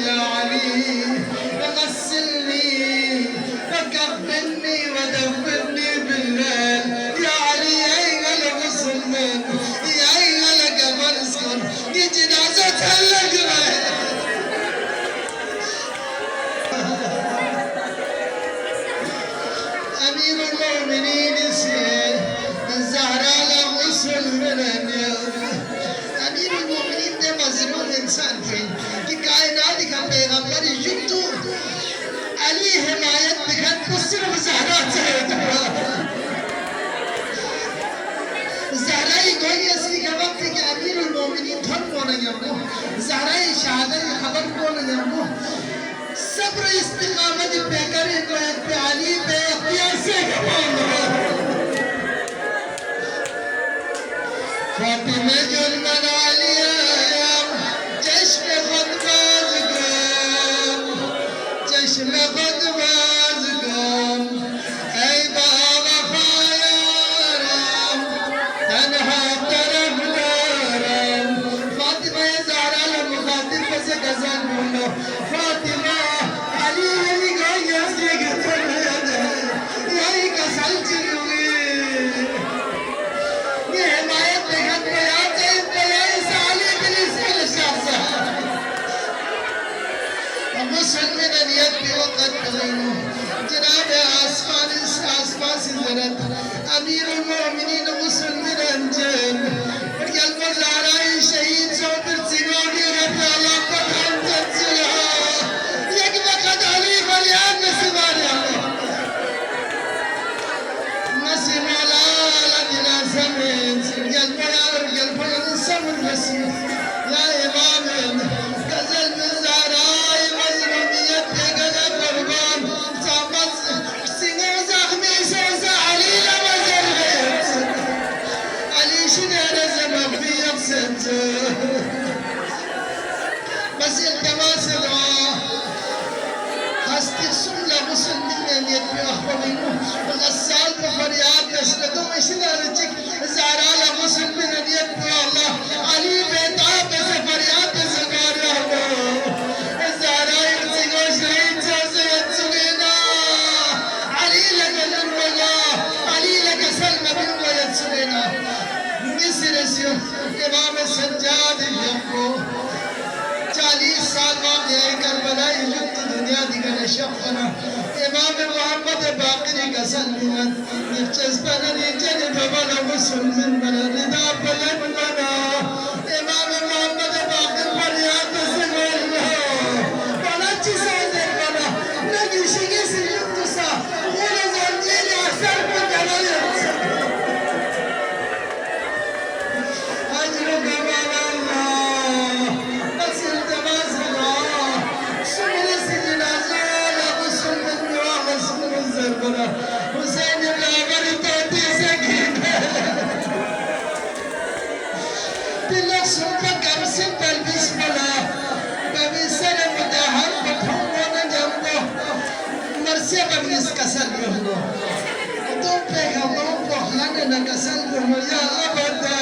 يا علي غسلني وكفني ودفني بالليل يا علي يا الغسل من يا القبر اسكن دي جنازة القبر أمير المؤمنين سيد الزهراء لغسل من أمير المؤمنين ده مظلوم إنسان فين कि कायनात का पैगंबर युद्धू अली हिमायत दिखत तो सिर्फ ज़हरा चाहिए ज़हरा ही कोई असली का वक्त है कि अमीर उल-मोमिनीन थम बोले यमो ज़हरा ही शहादत खबर बोले यमो सब्र इस्तिकामत पे करे तो एक पे अली पे अख्तियार से बोले फातिमा जुल्मन आलिया चश्मे खुदबाज गम चश्मे खुदबाज गम ऐ बाबा फायारम तन्हा तरफ दारम फातिमा ज़हरा मुखातिब से गज़ल बोलो फातिमा अली अली गाय से गज़ल यही गज़ल चलूंगी ये हिमायत देखत पे आते पे साले दिल से शाजा मुसलमान नियत पे वक़्त करेंगे जनाब आसमान से ज़रत अमीर उल-मोमिनीन मुसलमान जन और ये ज़हरा शहीद चौधरी सिंगानी रब अल्लाह का खान तज़ला एक वक़्त अली फरियाद नसीबाने नसीबाला लजना ज़मीन ये प्यार ये फल सब्र नसीब या इमाम गज़ल में ज़हरा मज़लूमियत के गला कुर्बान सामत सिंगा ज़ख्मी से अली लमज़ल अली शनेर ज़मफ़ियत से बस इल्तमास दुआ हस्ती सुनला मुसलमान ये अखबारिनो गस्साल पे फरियाद नशरतो इशला रचिक ज़हरा ला मुसलमान ये अल्लाह अली बेताब से फरियाद ज़कार रहो ज़हरा सिंगो शहीद से सुनेना अली लगल वला अली लग सलम बिन वयद सुनेना मिस्र से इमाम सज्जाद यको 40 साल बाद ये करबला युद्ध दुनिया दिगने शफना इमाम मोहम्मद बाक़री का सल्लत निचस्पना निचन बबल मुसलमान बना रिदा बुलंद बना इमाम मोहम्मद बाक़री फरियाद से बोलो बड़ा चीज़ है बना लगी शिगे से युद्ध सा ये ज़ंजीर असर पर चला अजर गवाला हुसैन लावर तोती से तिलक सुनता कब से तलबिस पला कभी सर मुतहर पठों न जमको मरसे बगलिस कसर रहलो तो पे हम को खलाने न कसर रहलो या अबदा